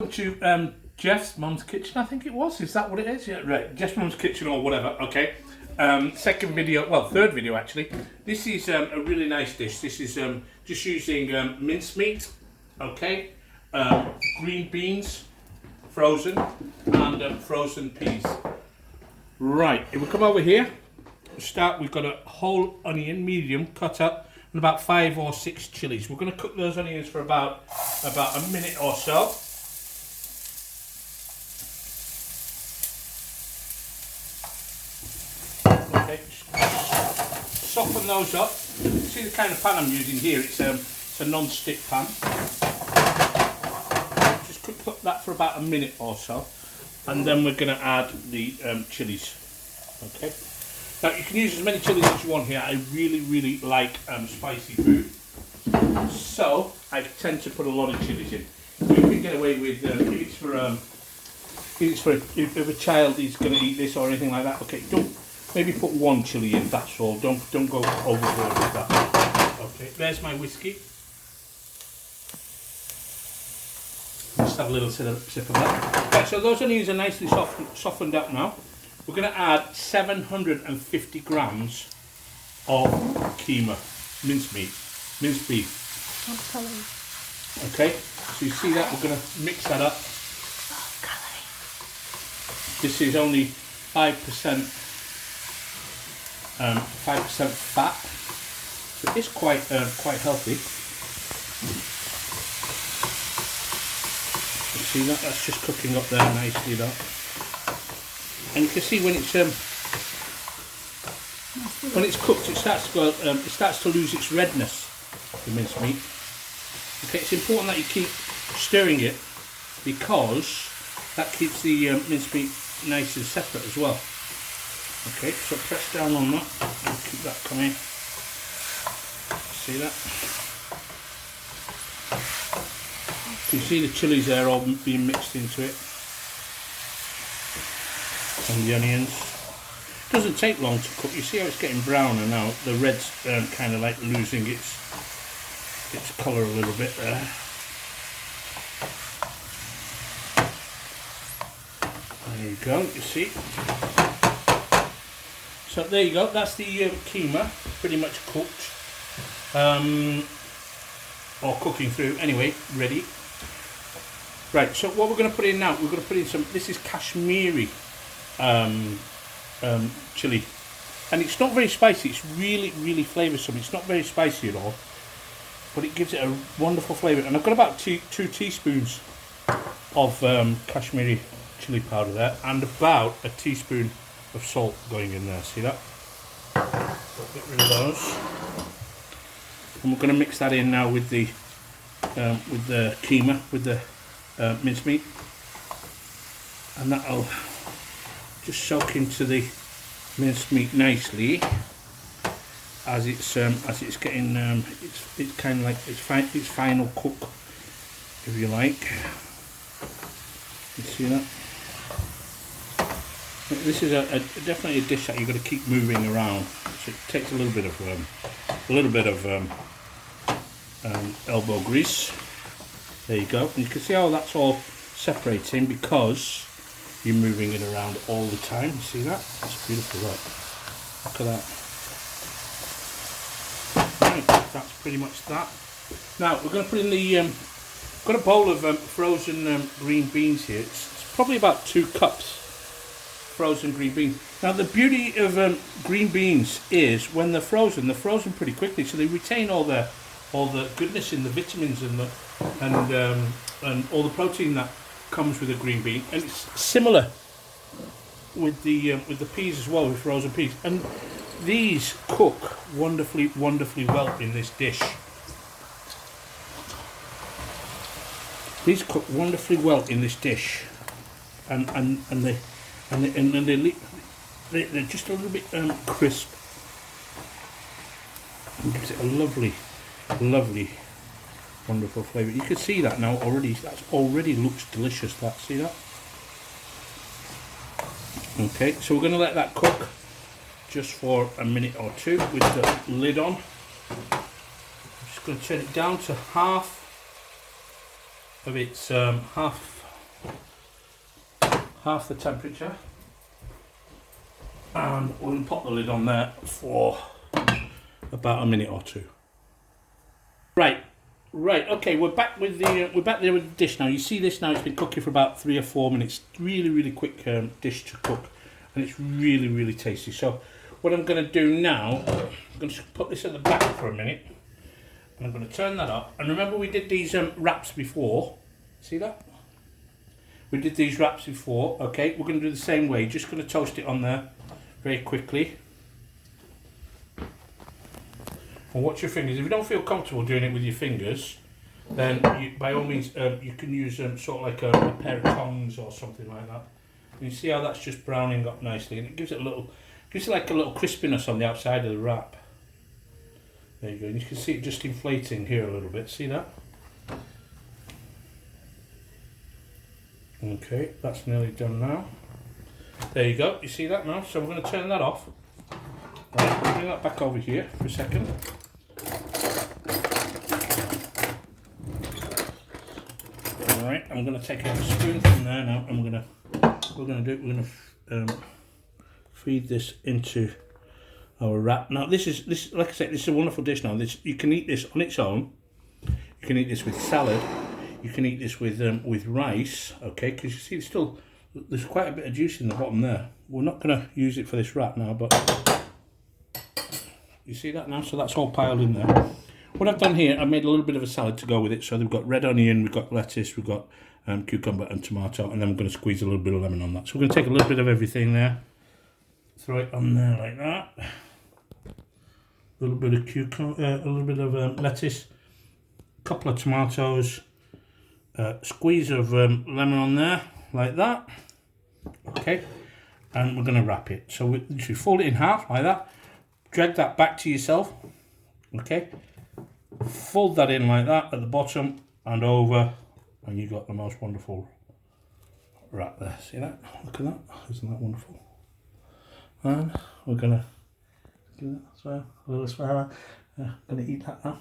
To Jeff's mum's kitchen, I think it was. Is that what it is? Yeah, right. Jeff's mum's kitchen or whatever. Okay. Second video, well, third video actually. This is a really nice dish. This is just using mincemeat, okay, green beans, frozen, and frozen peas. Right. If we come over here, we've got a whole onion, medium, cut up, and about 5 or 6 chilies. We're going to cook those onions for about a minute or so. Okay, soften those up. See the kind of pan I'm using here, it's a non-stick pan. Just cook that for about a minute or so, and then we're going to add the chilies. Okay, now you can use as many chilies as you want here. I really like spicy food, so I tend to put a lot of chilies in. You can get away with if a child is going to eat this or anything like that. Okay, don't. Maybe put 1 chilli in, that's all. Don't go overboard with that. Okay, there's my whiskey. Just have a little sip of that. Right, so those onions are nicely softened up now. We're going to add 750 grams of keema, minced beef. Okay, so you see that, we're going to mix that up. This is only 5% fat, so it's quite healthy. You see that? That's just cooking up there nicely, though. And you can see when it's cooked, it starts to lose its redness, the mincemeat. Okay, it's important that you keep stirring it because that keeps the mincemeat nice and separate as well. Okay, so press down on that and keep that coming. See that? You see the chilies there all being mixed into it, and the onions. It doesn't take long to cook. You see how it's getting browner now. The red's kind of like losing its colour a little bit there. There you go. You see. So there you go, that's the keema, pretty much cooked, or cooking through, anyway, ready. Right, so what we're going to put in now, we're going to put in some, this is Kashmiri chilli, and it's not very spicy, it's really flavoursome. It's not very spicy at all, but it gives it a wonderful flavour. And I've got about 2 teaspoons of Kashmiri chilli powder there, and about a teaspoon of salt going in there. See that? Get rid of those, and we're going to mix that in now with the keema, with the mincemeat, and that'll just soak into the mincemeat nicely as it's getting it's kind of like its final cook, if you like. You see that? This is definitely a dish that you've got to keep moving around. So it takes a little bit of elbow grease. There you go. And you can see how that's all separating because you're moving it around all the time. You see that? That's beautiful. Right. Look at that. Right. That's pretty much that. Now we're going to put in the. Got a bowl of frozen green beans here. It's probably about 2 cups. Frozen green beans. Now the beauty of green beans is when they're frozen pretty quickly, so they retain all the goodness in the vitamins and all the protein that comes with a green bean. And it's similar with the peas as well, with frozen peas. And these cook wonderfully well in this dish. These cook wonderfully well in this dish, and they're just a little bit crisp. It gives it a lovely, wonderful flavour. You can see that now already. That already looks delicious. That, see that? Okay, so we're going to let that cook just for a minute or 2 with the lid on. I'm just going to turn it down to half of its half the temperature. And we'll pop the lid on there for about a minute or two. Right, okay, we're back there with the dish now. You see this now, it's been cooking for about 3 or 4 minutes. Really quick dish to cook, and it's really tasty. So what I'm going to do now, I'm going to put this at the back for a minute, and I'm going to turn that up. And remember, we did these wraps before. See that? We did these wraps before. Okay, we're going to do the same way. Just going to toast it on there very quickly. And watch your fingers. If you don't feel comfortable doing it with your fingers, then by all means you can use sort of like a pair of tongs or something like that. And you see how that's just browning up nicely, and it gives it like a little crispiness on the outside of the wrap. There you go. And you can see it just inflating here a little bit. See that? Okay, that's nearly done now. There you go. You see that now? So we're going to turn that off. Right, bring that back over here for a second. Alright, I'm going to take a spoon from there now, and we're going to feed this into our wrap. Now this like I said, this is a wonderful dish now. You can eat this on its own. You can eat this with salad. You can eat this with rice, okay? Because you see, there's quite a bit of juice in the bottom there. We're not going to use it for this wrap now, but you see that now? So that's all piled in there. What I've done here, I've made a little bit of a salad to go with it. So we've got red onion, we've got lettuce, we've got cucumber and tomato, and then we're going to squeeze a little bit of lemon on that. So we're going to take a little bit of everything there, throw it on there like that. A little bit of cucumber, a little bit of lettuce, a couple of tomatoes, squeeze of lemon on there like that. Okay, and we're going to wrap it. So we should fold it in half like that. Drag that back to yourself. Okay, fold that in like that at the bottom and over, and you got the most wonderful wrap there. See that? Look at that. Isn't that wonderful? And we're gonna do that as well. A little swallow. Gonna eat that now.